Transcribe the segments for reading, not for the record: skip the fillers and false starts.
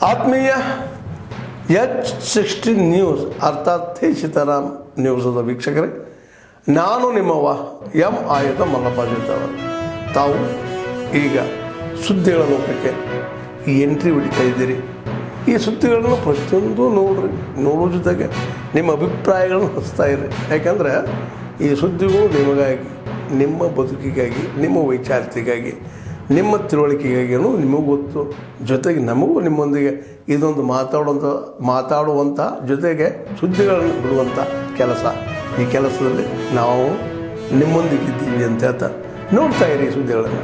ಆತ್ಮೀಯ H16 news ಅರ್ಥಾತ್ ಸೀತಾರಾಮ್ ನ್ಯೂಸದ ವೀಕ್ಷಕರೇ, ನಾನು ನಿಮ್ಮವ ಎಂ ಆಯುಧ ಮಲ್ಲಪ್ಪ ಜೊತೆಯವರು. ತಾವು ಈಗ ಸುದ್ದಿಗಳ ಲೋಕಕ್ಕೆ ಎಂಟ್ರಿ ಹೊಡಿತಾ ಇದ್ದೀರಿ. ಈ ಸುದ್ದಿಗಳನ್ನು ಪ್ರತಿಯೊಂದು ನೋಡೋ ಜೊತೆಗೆ ನಿಮ್ಮ ಅಭಿಪ್ರಾಯಗಳನ್ನು ಹಚ್ತಾ ಇರಿ. ಯಾಕಂದರೆ ಈ ಸುದ್ದಿಗಳು ನಿಮಗಾಗಿ, ನಿಮ್ಮ ಬದುಕಿಗಾಗಿ, ನಿಮ್ಮ ವೈಚಾರಿಕೆಗಾಗಿ, ನಿಮ್ಮ ತಿಳುವಳಿಕೆಗಾಗಿಯೂ ನಿಮಗೂ ಗೊತ್ತು. ಜೊತೆಗೆ ನಮಗೂ ನಿಮ್ಮೊಂದಿಗೆ ಇದೊಂದು ಮಾತಾಡುವಂಥ ಜೊತೆಗೆ ಸುದ್ದಿಗಳನ್ನು ಬಿಡುವಂಥ ಕೆಲಸ. ಈ ಕೆಲಸದಲ್ಲಿ ನಾವು ನಿಮ್ಮೊಂದಿಗಿದ್ದೀವಿ ಅಂತ ಹೇಳ್ತಾ ನೋಡ್ತಾ ಇರಿ ಸುದ್ದಿಗಳನ್ನು.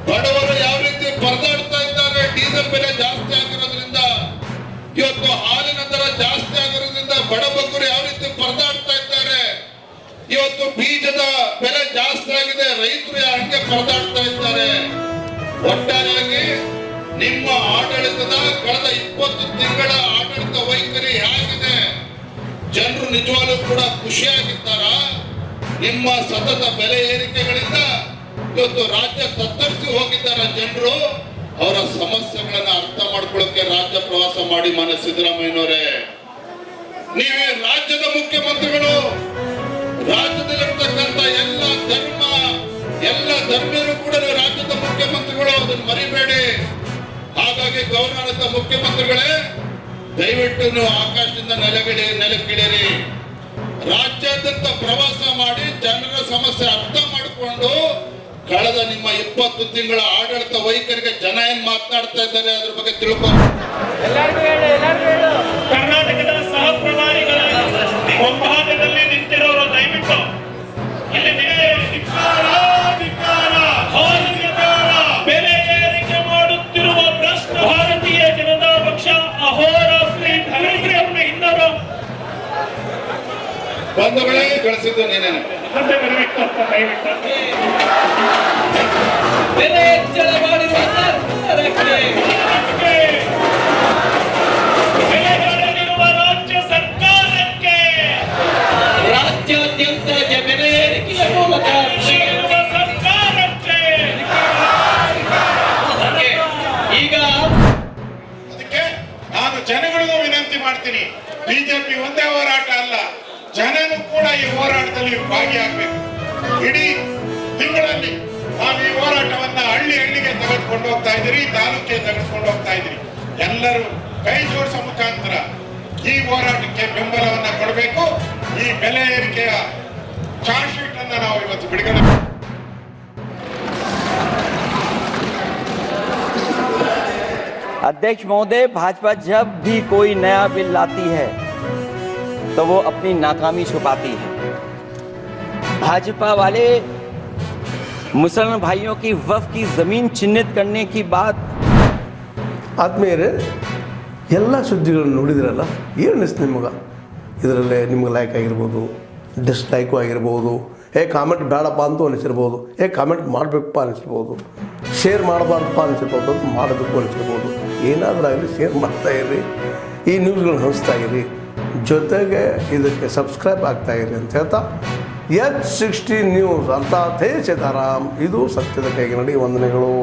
ಬಡವರು ಯಾವ ರೀತಿ ಪರದಾಡ್ತಾ ಇದ್ದಾರೆ. ಡೀಸೆಲ್ ಬೆಲೆ ಜಾಸ್ತಿ ಆಗಿರೋದ್ರಿಂದ, ಇವತ್ತು ಹಾಲಿನ ದರ ಜಾಸ್ತಿ ಆಗಿರೋದ್ರಿಂದ ಬಡ ಬಗ್ಗರು ಯಾವ ರೀತಿ ಪರದಾಡ್ತಾ ಇದ್ದಾರೆ. ಇವತ್ತು ಬೀಜದ ಬೆಲೆ ಜಾಸ್ತಿ ಆಗಿದೆ, ರೈತರು ಹಂಗೆ ಪರದಾಡ್ತಾ ಇದ್ದಾರೆ. ಒಟ್ಟಾರೆಯಾಗಿ ನಿಮ್ಮ ಆಡಳಿತದ ಕಳೆದ 20 ತಿಂಗಳ ಆಡಳಿತ ವೈಖರಿ ಹೇಗಿದೆ? ಜನರು ನಿಜವಾಗ್ಲೂ ಕೂಡ ಖುಷಿಯಾಗಿದ್ದಾರ? ನಿಮ್ಮ ಸತತ ಬೆಲೆ ಏರಿಕೆಗಳಿಂದ ಇವತ್ತು ರಾಜ್ಯ ತತ್ತರಿಸಿ ಹೋಗಿದ್ದಾರೆ ಜನರು. ಅವರ ಸಮಸ್ಯೆಗಳನ್ನ ಅರ್ಥ ಮಾಡ್ಕೊಳ್ಳೋಕೆ ರಾಜ್ಯ ಪ್ರವಾಸ ಮಾಡಿ ಮಾನ್ಯ ಸಿದ್ದರಾಮಯ್ಯನವರೇ, ನೀವೇ ರಾಜ್ಯದ ಮುಖ್ಯಮಂತ್ರಿಗಳು. ರಾಜ್ಯದಲ್ಲಿರ್ತಕ್ಕಂಥ ಎಲ್ಲ ಧರ್ಮೀಯರು ಕೂಡ ರಾಜ್ಯದ ಮುಖ್ಯಮಂತ್ರಿಗಳು, ಅದನ್ನು ಮರಿಬೇಡಿ. ಹಾಗಾಗಿ ಗೌರವಾನ್ವಿತ ಮುಖ್ಯಮಂತ್ರಿಗಳೇ, ದಯವಿಟ್ಟು ನೀವು ಆಕಾಶದಿಂದ ನೆಲಕ್ಕಿಳಿಯಿರಿ. ರಾಜ್ಯಾದ್ಯಂತ ಪ್ರವಾಸ ಮಾಡಿ ಜನರ ಸಮಸ್ಯೆ ಅರ್ಥ ಮಾಡಿಕೊಂಡು ಕಳೆದ ನಿಮ್ಮ 20 ತಿಂಗಳ ಆಡಳಿತ ವೈಖರಿಗೆ ಜನ ಏನ್ ಮಾತನಾಡ್ತಾ ಇದ್ದಾರೆ ಅದ್ರ ಬಗ್ಗೆ ತಿಳ್ಕೊ. ಕರ್ನಾಟಕದ ಸಹ ಪ್ರಧಾನಿಗಳ ಮುಂಭಾಗದಲ್ಲಿ ನಿಂತಿರೋರು ದಯವಿಟ್ಟು ಇಲ್ಲಿ ಬೆಲೆ ಏರಿಕೆ ಮಾಡುತ್ತಿರುವ ಭ್ರಷ್ಟ ಭಾರತೀಯ ಜನತಾ ಪಕ್ಷ ಅಹೋರಾತ್ರಿ ಇನ್ನರು ಬಂಧುಗಳೇ ಕಳಿಸಿದ್ದು ನೀನೇನೆ. ಬೆಲೆ ಹೆಚ್ಚಳ ಮಾಡಿರುವ ರಾಜ್ಯ ಸರ್ಕಾರಕ್ಕೆ ರಾಜ್ಯಾದ್ಯಂತ ಬೆಲೆ ಏರಿಕೆಯ ಮೂಲಕ ಸರ್ಕಾರಕ್ಕೆ ಈಗ ಅದಕ್ಕೆ ನಾನು ಜನಗಳಿಗೂ ವಿನಂತಿ ಮಾಡ್ತೀನಿ, ಬಿಜೆಪಿ ಒಂದೇ ಹೋರಾಟ ಅಲ್ಲ, ಜನನು ಕೂಡ ಈ ಹೋರಾಟದಲ್ಲಿ ಭಾಗಿಯಾಗಬೇಕು. ಇಡೀ ತಿಂಗಳಲ್ಲಿ ನಾವು ಈ ಹೋರಾಟವನ್ನ ಹಳ್ಳಿಗೆ ತೆಗೆದುಕೊಂಡು ಹೋಗ್ತಾ ಇದ್ದೀರಿ, ತಾಲೂಕಿಗೆ ತೆಗೆದುಕೊಂಡು ಹೋಗ್ತಾ ಇದ್ದೀರಿ. ಎಲ್ಲರೂ ಕೈ ಜೋಡಿಸೋ ಮುಖಾಂತರ ಈ ಹೋರಾಟಕ್ಕೆ ಬೆಂಬಲವನ್ನ ಕೊಡಬೇಕು. ಈ ಬೆಲೆ ಏರಿಕೆಯ ಚಾರ್ಜ್ ಶೀಟ್ ಅನ್ನ ನಾವು ಇವತ್ತು ಬಿಡುಗಡೆ. अध्यक्ष महोदय, भाजपा जब भी कोई नया बिल लाती है तो वो अपनी नाकामी छुपाती है. भाजपा वाले मुसलमान भाइयों की वक्फ की जमीन चिन्हित करने की बात. ಆತ್ಮೀಯರೇ, ಎಲ್ಲ ಸುದ್ದಿಗಳನ್ನು ನೋಡಿದ್ರಲ್ಲ, ಏನು ಅನಿಸ್ತು ನಿಮಗೆ? ಇದರಲ್ಲೇ ನಿಮ್ಗೆ ಲೈಕ್ ಆಗಿರ್ಬೋದು, ಡಿಸ್ಲೈಕು ಆಗಿರ್ಬೋದು, ಕಾಮೆಂಟ್ ಬೇಡಪ್ಪ ಅಂತೂ ಅನಿಸಿರ್ಬೋದು, ಕಾಮೆಂಟ್ ಮಾಡಬೇಕಪ್ಪ ಅನಿಸಿರ್ಬೋದು, ಶೇರ್ ಮಾಡಬಾರ್ದಪ್ಪ ಅನಿಸಿರ್ಬೋದು, ಮಾಡಬೇಕು ಅನಿಸಿರ್ಬೋದು. ಏನಾದರೂ ಆಗಲಿ ಶೇರ್ ಮಾಡ್ತಾಯಿರಿ, ಈ ನ್ಯೂಸ್ಗಳನ್ನ ಹಂಚ್ತಾ ಇರಿ, ಜೊತೆಗೆ ಇದಕ್ಕೆ ಸಬ್ಸ್ಕ್ರೈಬ್ ಆಗ್ತಾಯಿರಿ ಅಂತ ಹೇಳ್ತಾ H16 ನ್ಯೂಸ್ ಅರ್ಥಾತ್ ಸೀತಾರಾಮ್, ಇದು ಸತ್ಯದ ಕೈಗೆ ನಡಿ. ವಂದನೆಗಳು.